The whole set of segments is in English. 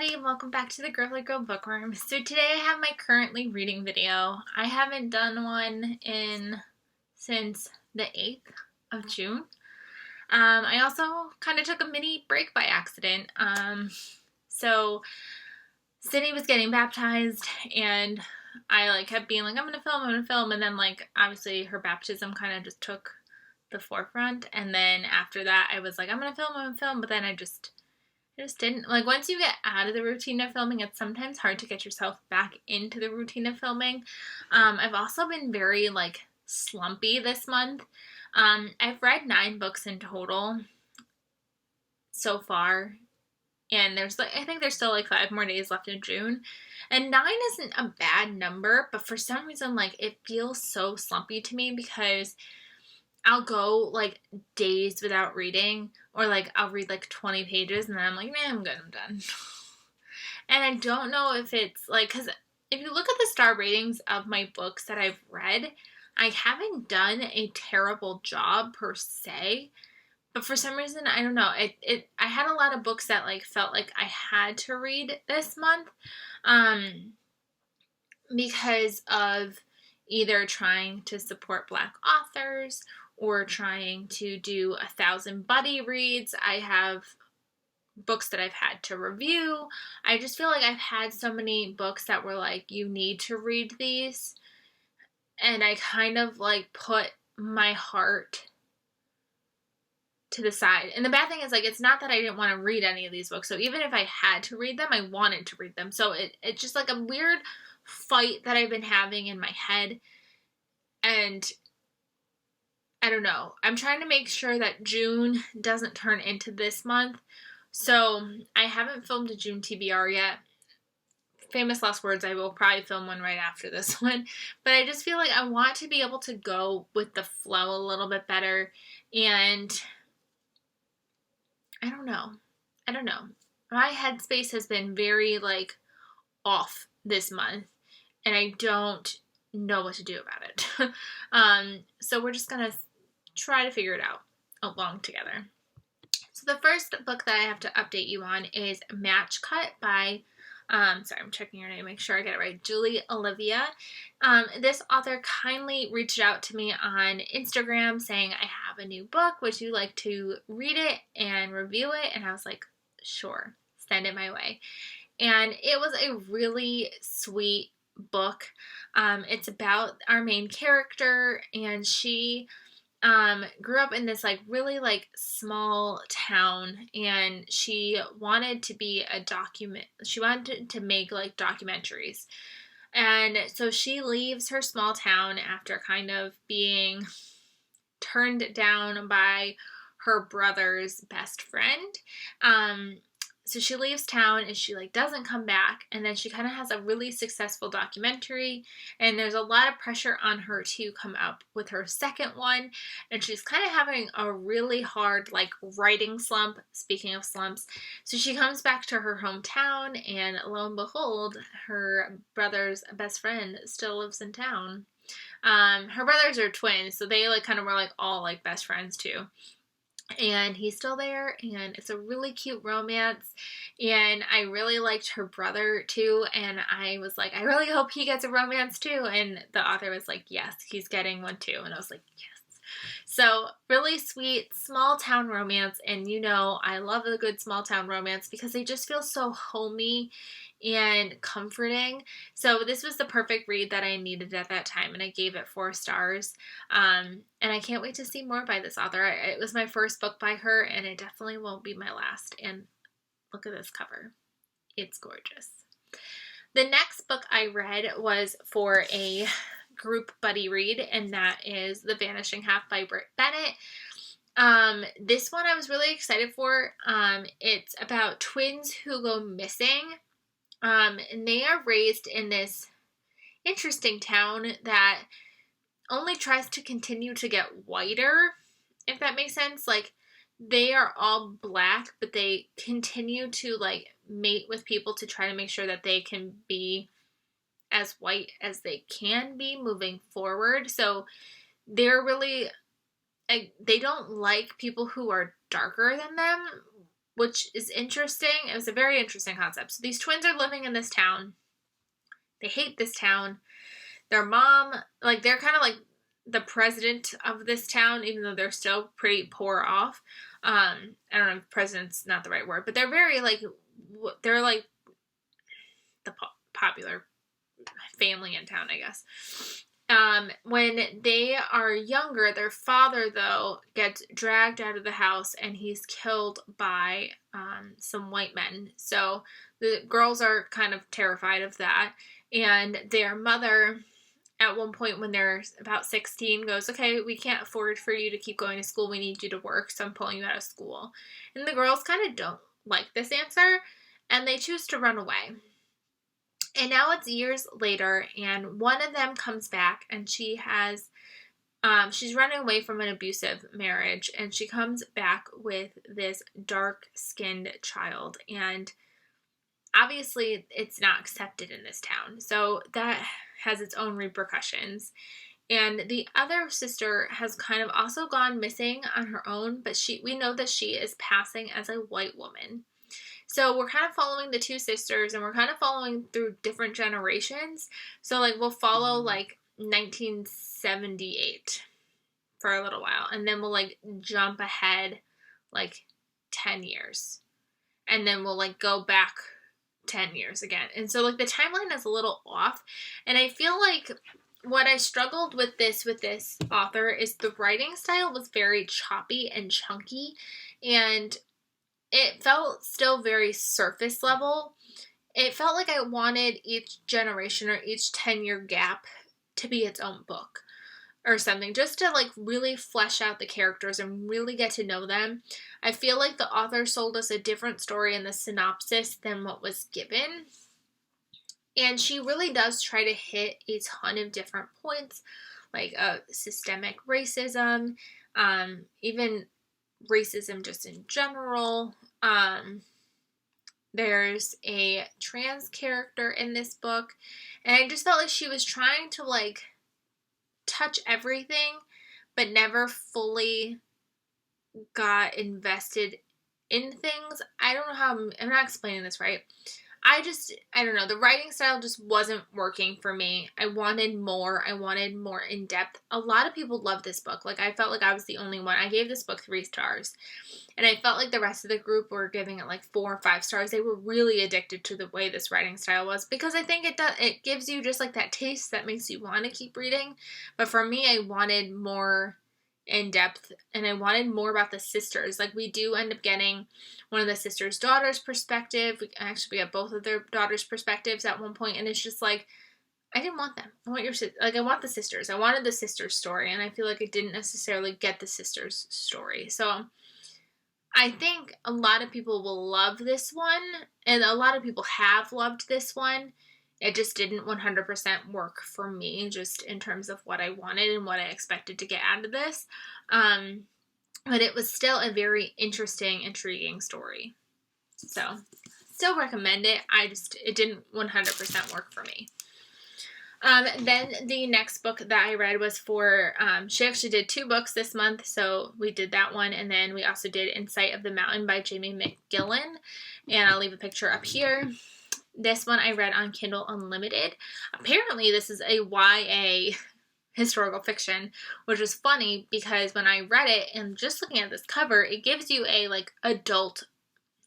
everybody, and welcome back to the Girly Girl Bookworm. So today I have my currently reading video. I haven't done one since the 8th of June. I also kind of took a mini break by accident. So Sydney was getting baptized and I kept being like, I'm gonna film, and then obviously her baptism kind of just took the forefront, and then after that I was like, I'm gonna film, but then I just didn't. Once you get out of the routine of filming, it's sometimes hard to get yourself back into the routine of filming. I've also been very, slumpy this month. I've read 9 books in total so far, and I think there's still 5 more days left in June. And 9 isn't a bad number, but for some reason, it feels so slumpy to me because I'll go days without reading, or I'll read 20 pages and then I'm like, man, I'm good, I'm done. And I don't know if it's because if you look at the star ratings of my books that I've read, I haven't done a terrible job per se, but for some reason, I don't know, I had a lot of books that felt like I had to read this month, because of either trying to support Black authors or trying to do 1,000 buddy reads. I have books that I've had to review. I just feel like I've had so many books that were you need to read these. And I kind of put my heart to the side. And the bad thing is it's not that I didn't want to read any of these books. So even if I had to read them, I wanted to read them. So it's just a weird fight that I've been having in my head. And I don't know. I'm trying to make sure that June doesn't turn into this month. So I haven't filmed a June TBR yet. Famous last words, I will probably film one right after this one. But I just feel like I want to be able to go with the flow a little bit better. And I don't know. My headspace has been very off this month. And I don't know what to do about it. So we're just going to try to figure it out along together. So the first book that I have to update you on is Match Cut by, sorry, I'm checking your name, make sure I get it right, Julie Olivia. This author kindly reached out to me on Instagram saying, I have a new book, would you like to read it and review it? And I was like, sure, send it my way. And it was a really sweet book. It's about our main character, and she grew up in this really small town, and she wanted to be she wanted to make documentaries. And so she leaves her small town after kind of being turned down by her brother's best friend. So she leaves town and she doesn't come back, and then she kind of has a really successful documentary, and there's a lot of pressure on her to come up with her second one, and she's kind of having a really hard writing slump, speaking of slumps. So she comes back to her hometown, and lo and behold, her brother's best friend still lives in town. Her brothers are twins, so they kind of were all best friends too. And he's still there, and it's a really cute romance, and I really liked her brother too, and I was like, I really hope he gets a romance too, and the author was like, yes, he's getting one too, and I was like, yes. So really sweet small town romance, and I love a good small town romance because they just feel so homey and comforting. So this was the perfect read that I needed at that time, and I gave it 4 stars. And I can't wait to see more by this author. It was my first book by her, and it definitely won't be my last. And look at this cover. It's gorgeous. The next book I read was for a group buddy read, and that is The Vanishing Half by Britt Bennett. This one I was really excited for. It's about twins who go missing. And they are raised in this interesting town that only tries to continue to get whiter, if that makes sense. They are all Black, but they continue to mate with people to try to make sure that they can be as white as they can be moving forward. So they're really, they don't like people who are darker than them, which is interesting. It was a very interesting concept. So these twins are living in this town. They hate this town. Their mom, like, they're kind of like the president of this town, even though they're still pretty poor off. I don't know if president's not the right word, but they're very, like, they're like the popular family in town, I guess. When they are younger, their father, though, gets dragged out of the house and he's killed by some white men. So the girls are kind of terrified of that. And their mother, at one point when they're about 16, goes, okay, we can't afford for you to keep going to school. We need you to work, so I'm pulling you out of school. And the girls kind of don't like this answer, and they choose to run away. And now it's years later, and one of them comes back, and she has, she's running away from an abusive marriage, and she comes back with this dark-skinned child, and obviously it's not accepted in this town, so that has its own repercussions. And the other sister has kind of also gone missing on her own, but we know that she is passing as a white woman. So we're kind of following the two sisters, and we're kind of following through different generations. So, like, we'll follow, like, 1978 for a little while, and then we'll, like, jump ahead, like, 10 years. And then we'll, like, go back 10 years again. And so, like, the timeline is a little off, and I feel like what I struggled with this author is the writing style was very choppy and chunky, and it felt still very surface level. It felt like I wanted each generation or each 10-year gap to be its own book or something, just to, like, really flesh out the characters and really get to know them. I feel like the author sold us a different story in the synopsis than what was given. And she really does try to hit a ton of different points, like systemic racism, even racism just in general. There's a trans character in this book, and I just felt like she was trying to, like, touch everything, but never fully got invested in things. I don't know how I'm not explaining this right. I don't know. The writing style just wasn't working for me. I wanted more. I wanted more in depth. A lot of people loved this book. Like, I felt like I was the only one. I gave this book 3 stars. And I felt like the rest of the group were giving it like 4 or 5 stars. They were really addicted to the way this writing style was, because I think it gives you just like that taste that makes you want to keep reading. But for me, I wanted more in depth, and I wanted more about the sisters. Like, we do end up getting one of the sisters' daughter's perspective. We get both of their daughters' perspectives at one point, and it's just like, I didn't want them. I want the sisters. I wanted the sisters' story, and I feel like I didn't necessarily get the sisters' story. So I think a lot of people will love this one, and a lot of people have loved this one. It just didn't 100% work for me, just in terms of what I wanted and what I expected to get out of this. But it was still a very interesting, intriguing story. So, still recommend it. It didn't 100% work for me. Then the next book that I read was for, she actually did 2 books this month, so we did that one, and then we also did In Sight of the Mountain by Jamie McGillan, and I'll leave a picture up here. This one I read on Kindle Unlimited. Apparently this is a YA historical fiction, which is funny because when I read it and just looking at this cover, it gives you a, like, adult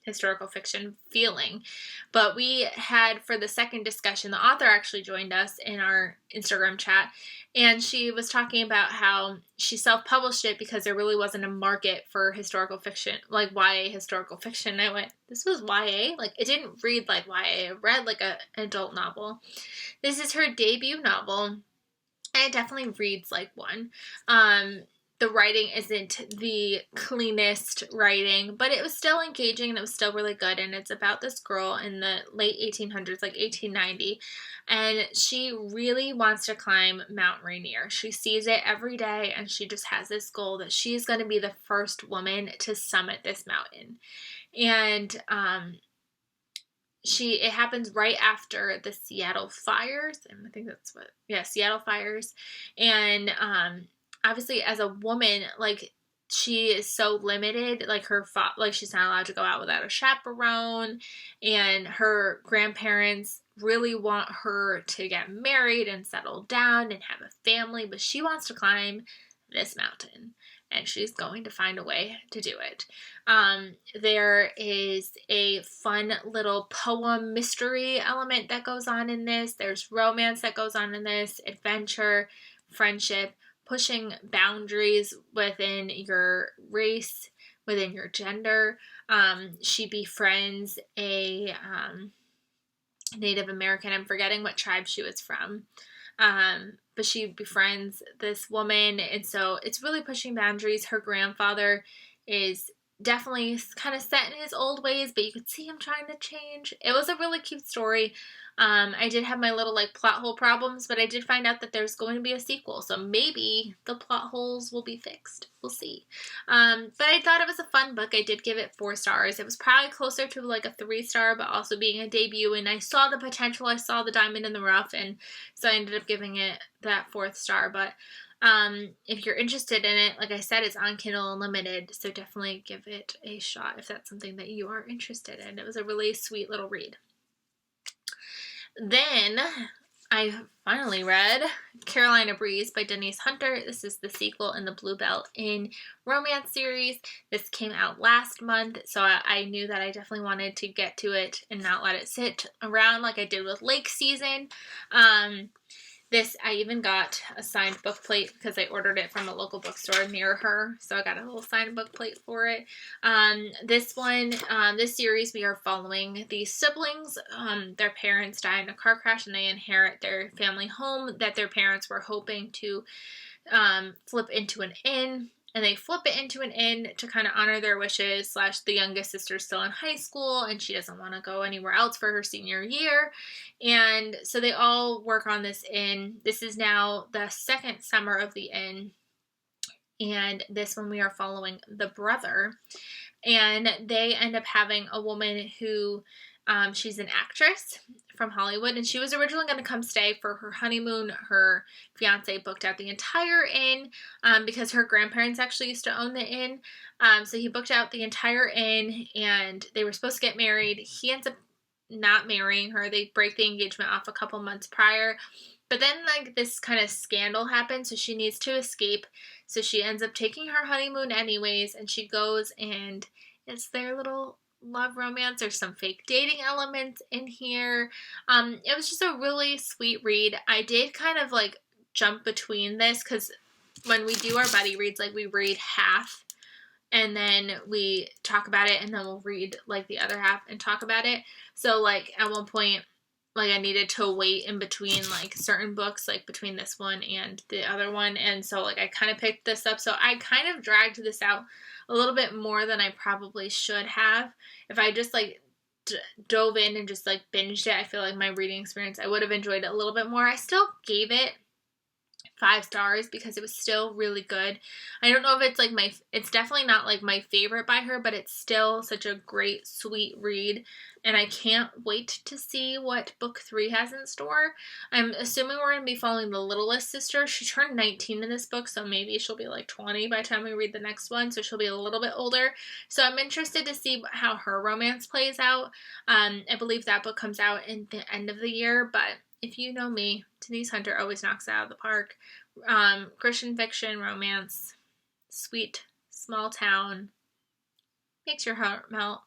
historical fiction feeling. But we had, for the second discussion, the author actually joined us in our Instagram chat, and she was talking about how she self-published it because there really wasn't a market for historical fiction, like YA historical fiction. And I went, this was YA? Like, it didn't read like YA. It read like an adult novel. This is her debut novel, and it definitely reads like one. The writing isn't the cleanest writing, but it was still engaging and it was still really good. And it's about this girl in the late 1800s, like 1890, and she really wants to climb Mount Rainier. She sees it every day, and she just has this goal that she's going to be the first woman to summit this mountain. And it happens right after the Seattle fires, and I think Seattle fires. And obviously, as a woman, like, she is so limited, like like she's not allowed to go out without a chaperone, and her grandparents really want her to get married and settle down and have a family, but she wants to climb this mountain, and she's going to find a way to do it. There is a fun little poem mystery element that goes on in this. There's romance that goes on in this, adventure, friendship, pushing boundaries within your race, within your gender. She befriends a Native American. I'm forgetting what tribe she was from. But she befriends this woman, and so it's really pushing boundaries. Her grandfather is definitely kind of set in his old ways, but you could see him trying to change. It was a really cute story. I did have my little like plot hole problems, but I did find out that there's going to be a sequel, so maybe the plot holes will be fixed. We'll see. But I thought it was a fun book. I did give it 4 stars. It was probably closer to like a 3-star, but also being a debut, and I saw the potential. I saw the diamond in the rough, and so I ended up giving it that 4th star. But if you're interested in it, like I said, it's on Kindle Unlimited, so definitely give it a shot if that's something that you are interested in. It was a really sweet little read. Then I finally read Carolina Breeze by Denise Hunter. This is the sequel in the Blue Bell Inn romance series. This came out last month, so I knew that I definitely wanted to get to it and not let it sit around like I did with Lake Season. This, I even got a signed book plate because I ordered it from a local bookstore near her. So I got a little signed book plate for it. This one, this series, we are following these siblings. Their parents die in a car crash, and they inherit their family home that their parents were hoping to flip into an inn. And they flip it into an inn to kind of honor their wishes, / the youngest sister's still in high school and she doesn't want to go anywhere else for her senior year. And so they all work on this inn. This is now the 2nd summer of the inn. And this one we are following the brother. And they end up having a woman who, she's an actress from Hollywood, and she was originally going to come stay for her honeymoon. Her fiance booked out the entire inn because her grandparents actually used to own the inn. So he booked out the entire inn, and they were supposed to get married. He ends up not marrying her. They break the engagement off a couple months prior. But then, like, this kind of scandal happens, so she needs to escape. So she ends up taking her honeymoon anyways, and she goes, and it's their little love romance. There's some fake dating elements in here. It was just a really sweet read. I did kind of, like, jump between this, because when we do our buddy reads, like, we read half, and then we talk about it, and then we'll read, like, the other half and talk about it. So, like, at one point, like, I needed to wait in between, like, certain books, like, between this one and the other one, and so, like, I kind of picked this up, so I kind of dragged this out a little bit more than I probably should have. If I just, like, dove in and just, like, binged it, I feel like my reading experience, I would have enjoyed it a little bit more. I still gave it 5 stars because it was still really good. I don't know if it's like it's definitely not like my favorite by her, but it's still such a great, sweet read. And I can't wait to see what book 3 has in store. I'm assuming we're going to be following the littlest sister. She turned 19 in this book, so maybe she'll be like 20 by the time we read the next one. So she'll be a little bit older. So I'm interested to see how her romance plays out. I believe that book comes out in the end of the year, but if you know me, Denise Hunter always knocks it out of the park. Christian fiction, romance, sweet, small town, makes your heart melt.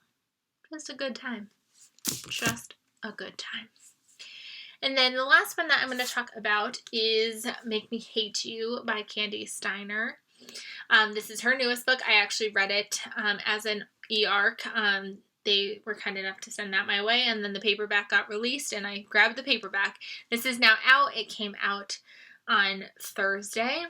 Just a good time. Just a good time. And then the last one that I'm going to talk about is Make Me Hate You by Candy Steiner. This is her newest book. I actually read it as an e-arc. They were kind enough to send that my way, and then the paperback got released, and I grabbed the paperback. This is now out. It came out on Thursday.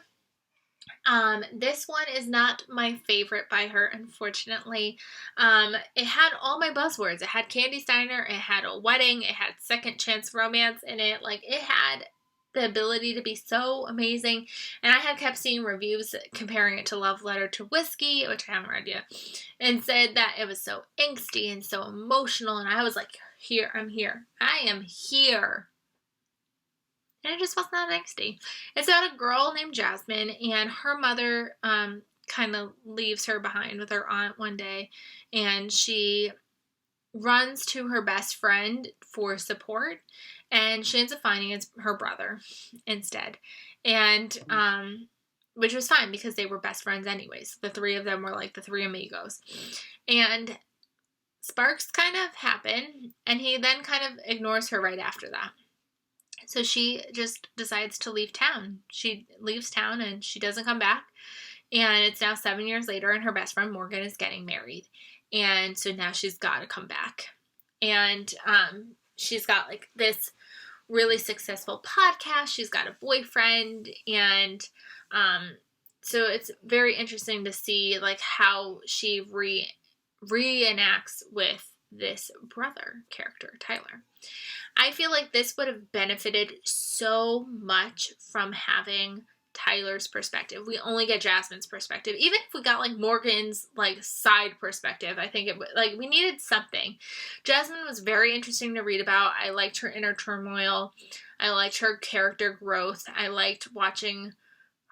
This one is not my favorite by her, unfortunately. It had all my buzzwords. It had Candy Steiner, it had a wedding, it had second chance romance in it. Like, it had the ability to be so amazing. And I had kept seeing reviews comparing it to Love Letter to Whiskey, which I haven't read yet, and said that it was so angsty and so emotional. And I was like, here, I'm here. I am here. And it just was not angsty. It's about a girl named Jasmine, and her mother kind of leaves her behind with her aunt one day, and she runs to her best friend for support, and she ends up finding it's her brother instead. And which was fine because they were best friends anyways. The three of them were like the three amigos. And sparks kind of happen, and he then kind of ignores her right after that. So she just decides to leave town. She leaves town and she doesn't come back. And it's now 7 years later, and her best friend Morgan is getting married. And so now she's got to come back. And she's got like this really successful podcast. She's got a boyfriend. And so it's very interesting to see like how she reenacts with this brother character, Tyler. I feel like this would have benefited so much from having Tyler's perspective. We only get Jasmine's perspective. Even if we got like Morgan's like side perspective, I think it like we needed something. Jasmine was very interesting to read about. I liked her inner turmoil. I liked her character growth. I liked watching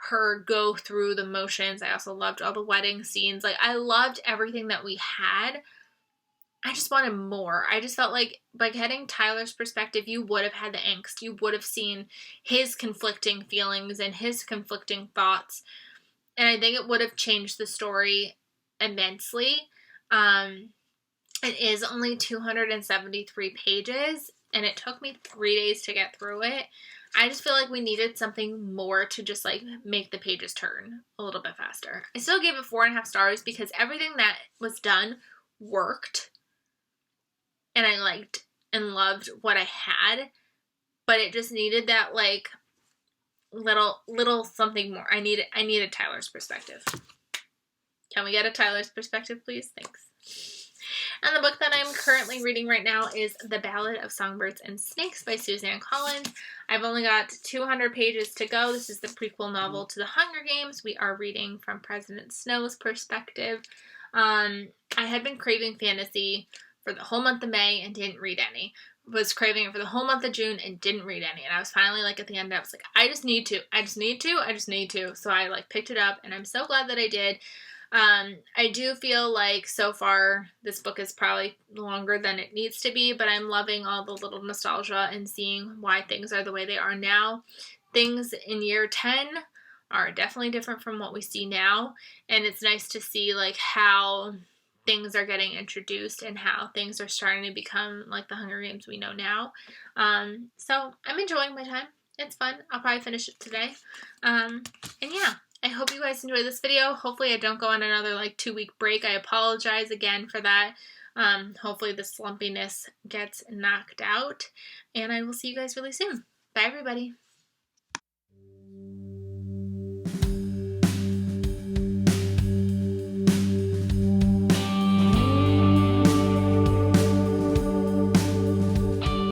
her go through the motions. I also loved all the wedding scenes. Like I loved everything that we had. I just wanted more. I just felt like by getting Tyler's perspective, you would have had the angst. You would have seen his conflicting feelings and his conflicting thoughts. And I think it would have changed the story immensely. It is only 273 pages, and it took me 3 days to get through it. I just feel like we needed something more to just like make the pages turn a little bit faster. I still gave it 4.5 stars because everything that was done worked. And I liked and loved what I had, but it just needed that like little something more. I needed Tyler's perspective. Can we get a Tyler's perspective, please? Thanks. And the book that I'm currently reading right now is The Ballad of Songbirds and Snakes by Suzanne Collins. I've only got 200 pages to go. This is the prequel novel to The Hunger Games. We are reading from President Snow's perspective. I had been craving fantasy for the whole month of May and didn't read any. Was craving it for the whole month of June and didn't read any. And I was finally like at the end, I was like, I just need to. So I like picked it up, and I'm so glad that I did. I do feel like so far this book is probably longer than it needs to be, but I'm loving all the little nostalgia and seeing why things are the way they are now. Things in year 10 are definitely different from what we see now, and it's nice to see like how things are getting introduced and how things are starting to become like the Hunger Games we know now. So I'm enjoying my time. It's fun. I'll probably finish it today. And yeah, I hope you guys enjoyed this video. Hopefully I don't go on another like 2-week break. I apologize again for that. Hopefully the slumpiness gets knocked out, and I will see you guys really soon. Bye everybody.